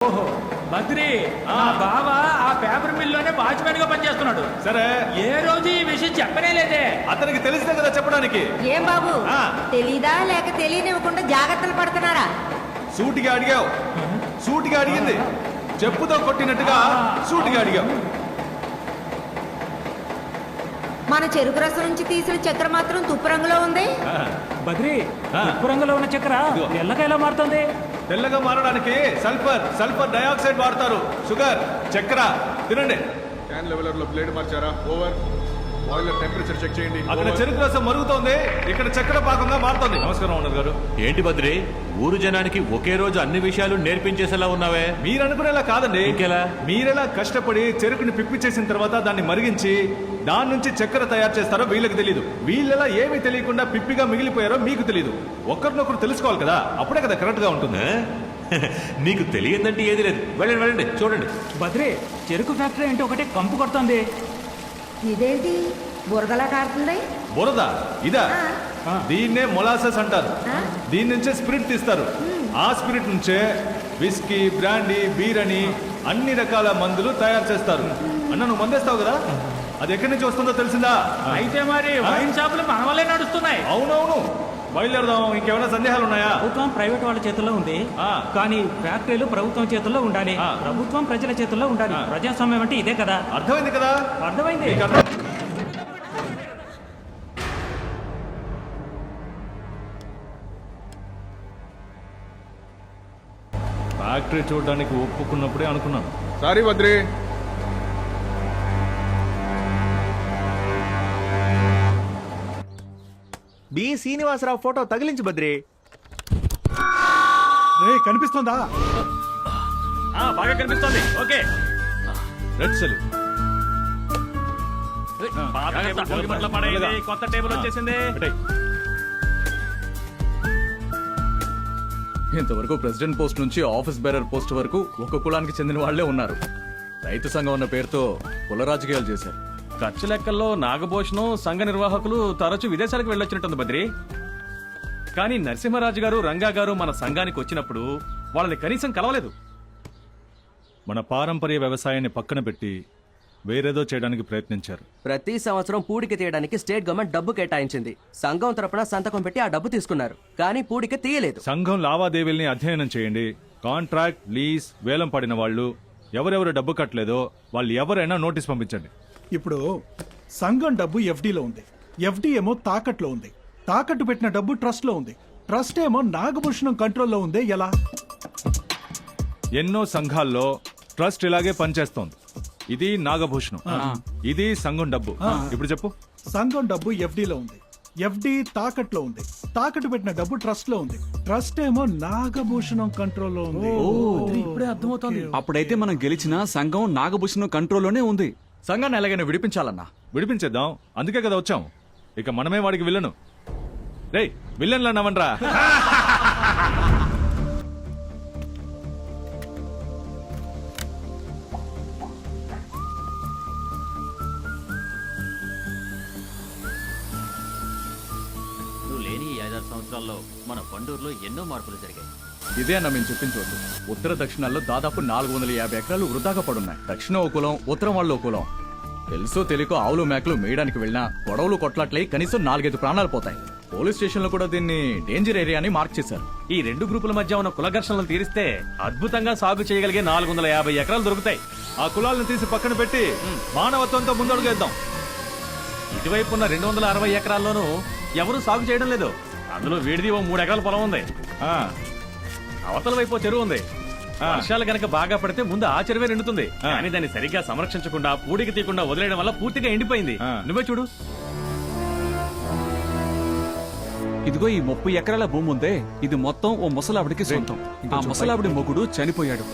ఓహో బద్రి బావ ఆ పేపర్ మిల్లోనే వాచ్మెన్ గా పనిచేస్తున్నాడు. సరే, ఏ రోజు ఈ విషయం చెప్పనే లేదే. అతనికి తెలిస్తే కదా చెప్పడానికి. ఏం బాబు తెలీదా లేక తెలియనివ్వకుండా జాగ్రత్తలు పడుతున్నారా? సూటిగా అడిగావు, సూటిగా అడిగింది, చెప్పుతో కొట్టినట్టుగా సూటిగా అడిగావు. మన చెరుకు రసం నుంచి తీసిన చక్కెర మాత్రం తుప్పు రంగులో ఉంది. బద్రి ఉప్పు రంగులో ఉన్న చక్కెర తెల్లగా ఎలా మారుతుంది? తెల్లగా మారడానికి సల్ఫర్ డయాక్సైడ్ వాడతారు. షుగర్, చక్కెర తినండి. క్యాన్ లెవెలర్ లో బ్లేడ్ మార్చారా? ఓవర్. బాయిలర్ టెంపరేచర్ చెక్ చేయండి. అక్కడ చెరుకు రసం మరుగుతోంది, ఇక్కడ చక్కెర పాకంగా మారుతోంది. నమస్కారం ఓనర్ గారు. ఏంటి బద్రి, ఊరు జనానికి ఒకే రోజు అన్ని విషయాలు నేర్పించేసేలా ఉన్నావే? మీరు అనుకునేలా కాదండి. ఇంకెలా? మీరెలా కష్టపడి చెరుకుని పిప్పి చేసిన తర్వాత దాన్ని మరిగించి దాని నుంచి చక్కెర తయారు చేస్తారో వీళ్ళకి తెలియదు. వీళ్ళెలా ఏమీ తెలియకుండా పిప్పిగా మిగిలిపోయారో మీకు తెలియదు. ఒకరినొకరు తెలుసుకోవాలి కదా, అప్పుడే కదా కరెక్ట్ గా ఉంటుంది. నీకు తెలియదంటే ఏది లేదు. వెళ్ళండి వెళ్ళండి, చూడండి. బద్రి చెరుకు ఫ్యాక్టరీ అంటే ఒకటే కంపు కొడుతుంది. ఇదేంటి బురదలా కారుతుంది? బురద ఇదా? దీన్నే మొలాసెస్ అంటారు. దీని నుంచే స్పిరిట్ తీస్తారు. ఆ స్పిరిట్ నుంచే విస్కీ, బ్రాండీ, బీర్ అని అన్ని రకాల మందులు తయారు చేస్తారు. అన్న నువ్వు మందేస్తావు కదా, అది ఎక్కడి నుంచి వస్తుందో తెలిసిందా? అయితే మరి వైన్ షాపులు మన వల్లే నడుస్తున్నాయి. అవునవును, బయలుదేరదాం. ఇంకేమైనా సందేహాలు ఉన్నాయా? ప్రభుత్వం ప్రైవేట్ వాళ్ళ చేతుల్లో ఉంది, కానీ ఫ్యాక్టరీలు ప్రభుత్వం చేతుల్లో ఉండాలి. ప్రభుత్వం ప్రజల చేతుల్లో ఉండాలి. ప్రజాస్వామ్యం అంటే ఇదే కదా. అర్థమైంది కదా? అర్థమైంది. మీకు అర్థం- ఫ్యాక్టరీ చూడడానికి ఒప్పుకున్నప్పుడే అనుకున్నాను. Sorry Badri. B Srinivasarao photo తగిలించు బద్రి. కనిపిస్తుందా? బాగా కనిపిస్తోంది. Okay, red cell. కొత్త టేబుల్ వచ్చేసింది. ఇంతవరకు ప్రెసిడెంట్ పోస్ట్ నుంచి ఆఫీస్ బేరర్ పోస్ట్ వరకు ఒక కులానికి చెందిన వాళ్లే ఉన్నారు. రైతు సంఘం అన్న పేరుతో కుల రాజకీయాలు చేశారు. ఖర్చు లెక్కల్లో నాగభూషణం సంఘ నిర్వాహకులు తరచూ విదేశాలకు వెళ్ళొచ్చినట్టుంది బద్రి. కానీ నరసింహరాజు గారు, రంగా గారు మన సంఘానికి వచ్చినప్పుడు వాళ్ళని కనీసం కలవలేదు. మన పారంపర్య వ్యవసాయాన్ని పక్కన పెట్టి వేరేదో చేయడానికి ప్రయత్నించారు. ప్రతి సంవత్సరం పూడిక తీయడానికి స్టేట్ గవర్నమెంట్ డబ్బు కేటాయించింది. సంఘం తరపున సంతకం పెట్టి ఆ డబ్బు తీసుకున్నారు, కానీ పూడిక తీయలేదు. సంఘం లావాదేవీల్ని అధ్యయనం చేయండి. కాంట్రాక్ట్, లీజ్, వేలం పడిన వాళ్ళు ఎవరెవరు డబ్బు కట్టలేదో వాళ్ళు ఎవరైనా నోటీస్ పంపించండి. ఇప్పుడు సంఘం డబ్బు ఎఫ్డీలో ఉంది, ఎఫ్డీ ఏమో తాకట్లో ఉంది, తాకట్టు పెట్టిన డబ్బు ట్రస్ట్ లో ఉంది, ట్రస్ట్ ఏమో నాగభూషణం కంట్రోల్లో ఉంది. ఎలా? ఎన్నో సంఘాల్లో ట్రస్ట్ ఇలాగే పనిచేస్తోంది. ఇది నాగభూషణం, ఇది సంఘం డబ్బు. ఇప్పుడు చెప్పు. సంఘం డబ్బు ఎఫ్డీలో ఉంది, ఎఫ్డీ తాకట్లో ఉంది, తాకట్టు పెట్టిన డబ్బు ట్రస్ట్ లో ఉంది, ట్రస్ట్ ఏమో నాగభూషణం కంట్రోల్లో ఉంది. ఇప్పుడే అర్థమవుతోంది. అప్పుడైతే మనం గెలిచిన సంఘం నాగభూషణం కంట్రోల్లోనే ఉంది. సంఘాన్ని ఎలాగైనా విడిపించాలన్నా. విడిపించేద్దాం, అందుకే కదా వచ్చాం. ఇక మనమే వాడికి విల్లను. రేయ్ విల్లన్లా నవ్వండ్రా. నువ్వు లేని ఈ 5-6 సంవత్సరాల్లో మన పండూరులో ఎన్నో మార్పులు జరిగాయి. ఇదే అన్న మేము చెప్పించవద్దు. ఉత్తర దక్షిణాల్లో దాదాపు 450 ఎకరాలు వృధాగా పడున్నాయి. దక్షిణ ఓ కులం, ఉత్తరం వాళ్ళు ఓ కులం. తెలుసో తెలియకో ఆవులు మేకలు మేయడానికి వెళ్ళినా గొడవలు కొట్లాట్లయి కనీసం 4-5 ప్రాణాలు పోతాయి. పోలీస్ స్టేషన్ లో కూడా దీన్ని డేంజర్ ఏరియా అని మార్క్ చేశారు. ఈ రెండు గ్రూపుల మధ్య ఉన్న కుల ఘర్షణలను తీరిస్తే అద్భుతంగా సాగు చేయగలిగే 450 ఎకరాలు దొరుకుతాయి. ఆ కులాలను తీసి పక్కన పెట్టి మానవత్వంతో ముందడుగేద్దాం. ఇటువైపు ఉన్న 260 ఎకరాల్లోనూ ఎవరూ సాగు చేయడం లేదు. అందులో వీడిది ఓ 3 ఎకరాల పొలం ఉంది. అవతల వైపు ఓ చెరువు ఉంది. వర్షాలు గనక బాగా పడితే ముందు ఆ చెరువే నిండుతుంది. కానీ దాన్ని సరిగ్గా సంరక్షించకుండా పూడికి తీయకుండా వదిలేయడం వల్ల పూర్తిగా ఎండిపోయింది. నువ్వే చూడు. ఇదిగో ఈ 30 ఎకరాల భూమి ఉందే, ఇది మొత్తం ఓ ముసలావిడికి సొంతం. ఆ ముసలావిడి మొగుడు చనిపోయాడు.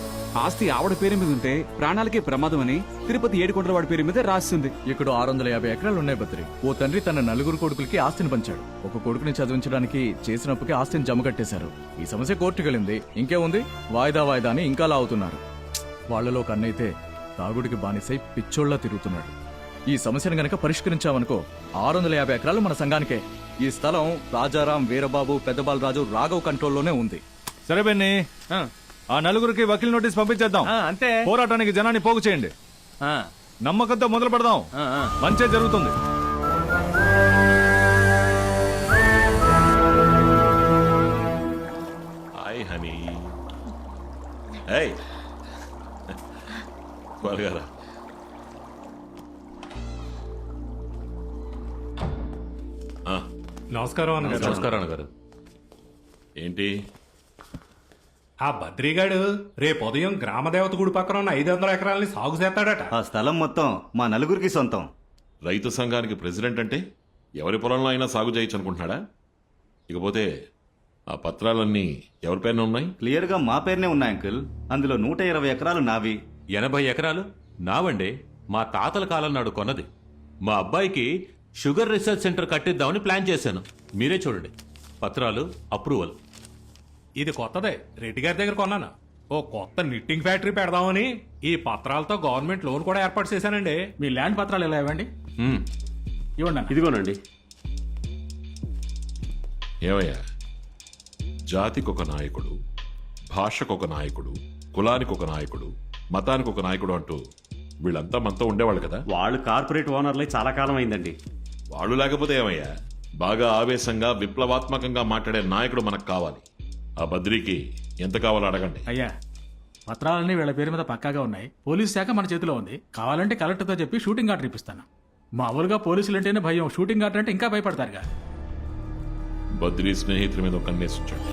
ఆస్తి ఆవిడ పేరు మీద ఉంటే ప్రాణాలకే ప్రమాదం అని తిరుపతి ఏడుకొండల వాడి పేరు మీద రాసింది. ఇక్కడ 650 ఎకరాలు ఉన్నాయి బద్రి. ఓ తండ్రి తన 4 కొడుకులకి ఆస్తిని పంచాడు. ఒక కొడుకుని చదివించడానికి చేసినప్పటికీ ఆస్తిని జమ కట్టేశారు. ఈ సమస్య కోర్టుకెళ్ళింది. ఇంకేముంది, వాయిదా వాయిదా అని ఇంకా లావుతున్నారు. వాళ్లలో కన్నైతే తాగుడికి బానిసై పిచ్చోళ్లా తిరుగుతున్నాడు. ఈ సమస్యను గనక పరిష్కరించామనుకో 650 ఎకరాలు మన సంఘానికే. ఈ స్థలం రాజారాం, వీరబాబు, పెద్దబాలరాజు, రాఘవ్ కంట్రోల్లోనే ఉంది. సరే బెన్నీ, ఆ నలుగురికి వకీల్ నోటీస్ పంపించేద్దాం. అంతే. పోరాటానికి జనాన్ని పోగు చేయండి. నమ్మకంతో మొదలు పెడదాం. మంచే జరుగుతుంది. Hi honey. ఏయ్ త్వరగా నమస్కారం అన్నగారు. నమస్కారం అన్నగారు. ఏంటి ఆ బద్రీగాడు రేపు ఉదయం గ్రామదేవత గుడి పక్కన ఉన్న 500 ఎకరాలని సాగు చేస్తాడట. ఆ స్థలం మొత్తం మా నలుగురికి సొంతం. రైతు సంఘానికి ప్రెసిడెంట్ అంటే ఎవరి పొలంలో అయినా సాగు చేయొచ్చు అనుకుంటున్నాడా? ఇకపోతే ఆ పత్రాలన్నీ ఎవరి పేరున ఉన్నాయి? క్లియర్ గా మా పేరునే ఉన్నాయి అంకుల్. అందులో 120 ఎకరాలు నావి. 80 ఎకరాలు నావండి. మా తాతల కాలం నాడు కొన్నది. మా అబ్బాయికి షుగర్ రీసెర్చ్ సెంటర్ కట్టిద్దామని ప్లాన్ చేశాను. మీరే చూడండి, పత్రాలు అప్రూవల్. ఇది కొత్తదే, రెడ్డి గారి దగ్గర కొన్నాను. ఓ కొత్త నిట్టింగ్ ఫ్యాక్టరీ పెడదామని ఈ పత్రాలతో గవర్నమెంట్ లోన్ కూడా ఏర్పాటు చేశానండి. మీ ల్యాండ్ పత్రాలు ఎలా ఇవ్వండి? ఇవ్వండి. ఇదిగోనండి. ఏమయ్యా, జాతికి ఒక నాయకుడు, భాషకు ఒక నాయకుడు, కులానికి ఒక నాయకుడు, మతానికి ఒక నాయకుడు అంటూ వీళ్ళంతా మనతో ఉండేవాళ్ళు కదా. వాళ్ళు కార్పొరేట్ ఓనర్లై చాలా కాలం అయిందండి. వాళ్ళు లేకపోతే ఏమయ్యా, బాగా ఆవేశంగా విప్లవాత్మకంగా మాట్లాడే నాయకుడు మనకు కావాలి. ఆ బద్రికి ఎంత కావాలో అడగండి. అయ్యా, పత్రాలన్నీ వీళ్ళ పేరు మీద పక్కాగా ఉన్నాయి. పోలీస్ శాఖ మన చేతిలో ఉంది. కావాలంటే కలెక్టర్తో చెప్పి షూటింగ్ ఆర్డర్ ఇప్పిస్తాను. మామూలుగా పోలీసులు అంటేనే భయం, షూటింగ్ ఆర్డర్ అంటే ఇంకా భయపడతారుగా. బద్రి స్నేహితుల మీద ఒక కన్నేసి ఉంచండి.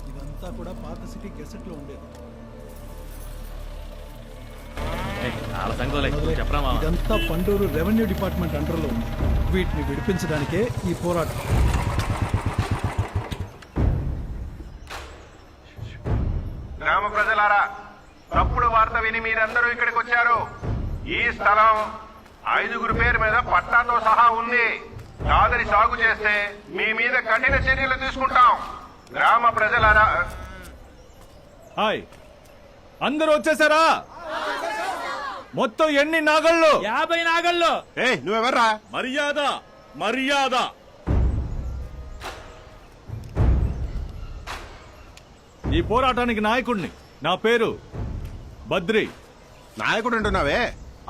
ఇదంతా కూడా పాత సిటీ గెసెట్ లో ఉండేది. ఇదంతా పండూరు రెవెన్యూ డిపార్ట్మెంట్ అండర్ లో ఉంది. వీటిని విడిపించడానికే ఈ పోరాటం. గ్రామ ప్రజలారా, తప్పుడు వార్త విని మీరందరూ ఇక్కడికి వచ్చారు. ఈ స్థలం 5గురి పేరు మీద పట్టాతో సహా ఉంది. కాదని సాగు చేస్తే మీ మీద కఠిన చర్యలు తీసుకుంటాం. గ్రామ ప్రజలారా. హాయ్, అందరూ వచ్చేసారా? మొత్తం ఎన్ని నాగళ్ళు? 50 నాగళ్ళు. నువ్వెవర్రా? మర్యాద, మర్యాద. ఈ పోరాటానికి నాయకుడిని. నా పేరు బద్రి. నాయకుడు అంటున్నావే,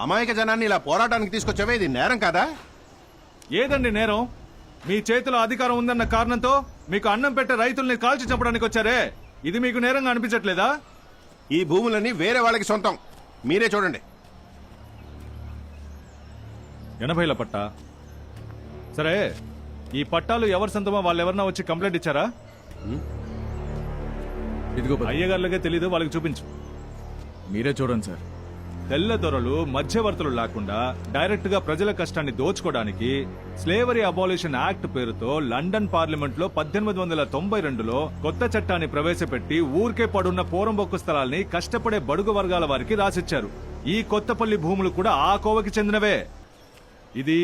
అమాయక జనాన్ని ఇలా పోరాటానికి తీసుకొచ్చావే, ఇది నేరం కాదా? ఏదండి నేరం? మీ చేతిలో అధికారం ఉందన్న కారణంతో మీకు అన్నం పెట్టే రైతుల్ని కాల్చి చంపడానికి వచ్చారే, ఇది మీకు నేరంగా అనిపించట్లేదా? ఈ భూములన్నీ వేరే వాళ్ళకి సొంతం, మీరే చూడండి. 80ల పట్టా. సరే, ఈ పట్టాలు ఎవరి సొంతమో వాళ్ళు ఎవరన్నా వచ్చి కంప్లైంట్ ఇచ్చారా? ఇదిగో అయ్యగారులకే తెలీదు, వాళ్ళకి చూపించు. మీరే చూడండి సార్. తెల్ల దొరలు మధ్యవర్తులు లేకుండా డైరెక్ట్ గా ప్రజల కష్టాన్ని దోచుకోవడానికి స్లేవరీ అబాలిషన్ యాక్ట్ పేరుతో లండన్ పార్లమెంట్ లో 1892లో కొత్త చట్టాన్ని ప్రవేశపెట్టి ఊరికే పడున్న పోరంబొక్కు స్థలాల్ని కష్టపడే బడుగు వర్గాల వారికి రాసిచ్చారు. ఈ కొత్తపల్లి భూములు కూడా ఆ కోవకి చెందినవే. ఇది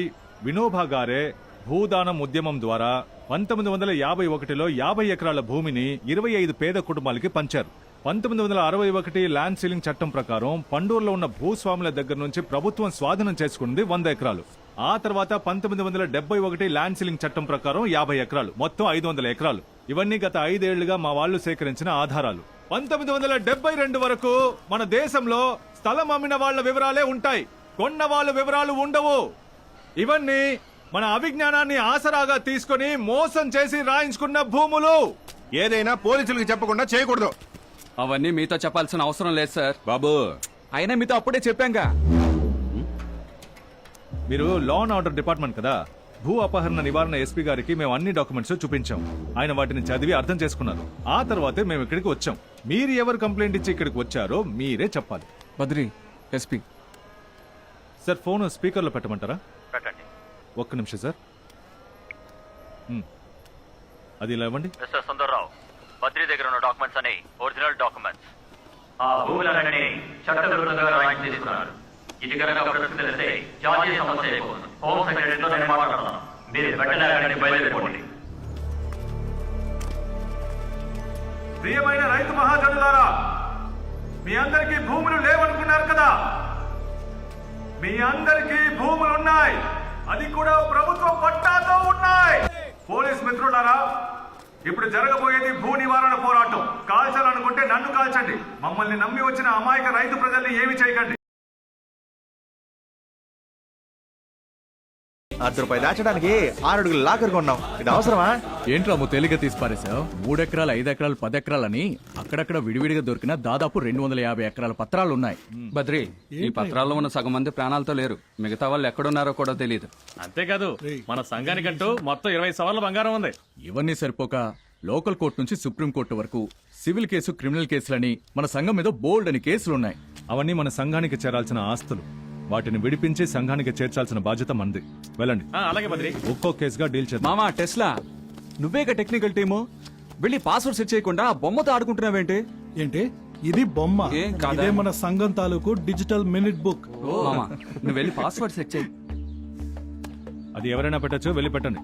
వినోబా గారే భూదానం ఉద్యమం ద్వారా 1951లో 50 ఎకరాల భూమిని 25 పేద కుటుంబాలకి పంచారు. 1961 ల్యాండ్ సీలింగ్ చట్టం ప్రకారం పండూరులో ఉన్న భూస్వాముల దగ్గర నుంచి ప్రభుత్వం స్వాధీనం చేసుకుంది 100 ఎకరాలు. ఆ తర్వాత 1971 ల్యాండ్ సీలింగ్ చట్టం ప్రకారం 50 ఎకరాలు, మొత్తం 500 ఎకరాలు. ఇవన్నీ గత 5 ఏళ్లుగా మా వాళ్లు సేకరించిన ఆధారాలు. 1972 వరకు మన దేశంలో స్థలం అమ్మిన వాళ్ల వివరాలే ఉంటాయి, కొన్న వాళ్ళ వివరాలు ఉండవు. ఇవన్నీ మన అవిజ్ఞానాన్ని ఆసరాగా తీసుకుని మోసం చేసి రాయించుకున్న భూములు. ఏదైనా పోలీసులకు చెప్పకుండా చేయకూడదు. అవన్నీ మీతో చెప్పాల్సిన అవసరం లేదు సార్. బాబు, అయినా మీతో అప్పుడే చెప్పాంగా. మీరు లా అండ్ ఆర్డర్ డిపార్ట్మెంట్ కదా. భూ అపహరణ నివారణ ఎస్పీ గారికి మేము అన్ని డాక్యుమెంట్స్ చూపించాం. ఆయన వాటిని చదివి అర్థం చేసుకున్నారు. ఆ తర్వాతే మేము ఇక్కడికి వచ్చాం. మీరు ఎవరు కంప్లైంట్ ఇచ్చి ఇక్కడికి వచ్చారో మీరే చెప్పాలి. బద్రి, ఎస్పీ సార్, ఫోన్ స్పీకర్లో పెట్టమంటారా? ఒక్క నిమిషం సార్. అది ఇలా ఇవ్వండి. మిస్టర్ సుందర్రావు, బద్రి దగ్గర ఉన్న డాక్యుమెంట్స్ అని ఒరిజినల్ డాక్యుమెంట్స్. ఆ భూములన్నీ చట్టవిరుద్ధంగా రాయించి తీసుకున్నారు. ఇది కనుక ప్రశ్న తెలిస్తే జాతీయ సమస్య అయిపోతుంది. హోమ్ సెక్రటరీతో నేను మాట్లాడుతున్నాను. మీరు వెంటనే అక్కడికి బయలుదేరిపోండి. ప్రియమైన రైతు మహాజనులారా, మీ అందరికీ భూములు లేవనుకున్నారు కదా. మీ అందరికీ భూములున్నాయి, అది కూడా ప్రభుత్వ పట్టాతో ఉన్నాయి. పోలీస్ మిత్రులారా, ఇప్పుడు జరగబోయేది భూ నివారణ పోరాటం. కాల్చాలనుకుంటే నన్ను కాల్చండి, మమ్మల్ని నమ్మి వచ్చిన అమాయక రైతు ప్రజల్ని ఏమి చేయకండి. ₹10 దాచడానికి 6 అడుగులు లాకర్ కొన్నాం. ఇది అవసరమా? ఏంట్రా తేలిక తీసి పారేశావు? 3 ఎకరాలు, 5 ఎకరాలు, 10 ఎకరాలని అక్కడక్కడ విడివిడిగా దొరికిన దాదాపు 250 ఎకరాల పత్రాలు ఉన్నాయి. బద్రి, ఈ పత్రాల్లో ఉన్న సగం మంది ప్రాణాలతో లేరు. మిగతా వాళ్ళు ఎక్కడున్నారో కూడా తెలియదు. అంతేకాదు మన సంఘానికంటూ మొత్తం 20 సవర్ల బంగారం ఉంది. ఇవన్నీ సరిపోక లోకల్ కోర్టు నుంచి సుప్రీం కోర్టు వరకు సివిల్ కేసు, క్రిమినల్ కేసులని మన సంఘం మీద బోల్డ్ అని కేసులున్నాయి. అవన్నీ మన సంఘానికి చేరాల్సిన ఆస్తులు. వాటిని విడిపించి సంఘానికి చేర్చాల్సిన బాధ్యత మనది. వెళ్ళండి. అలాగే బద్రి. ఒక్కో కేసుగా డీల్ చేద్దాం. మామా టెస్లా, నువ్వేగా టెక్నికల్ టీము. వెళ్ళి పాస్వర్డ్ సెట్ చేయకుండా బొమ్మతో ఆడుకుంటున్నావేంటి? ఏంటి ఇది బొమ్మ? ఏం కాదా? ఇదే మన సంఘం తాలూకు డిజిటల్ మినిట్ బుక్. మామా, నువ్వు వెళ్ళి పాస్వర్డ్ సెట్ చేయి. అది ఎవరైనా పెట్టచ్చు, వెళ్ళి పెట్టండి.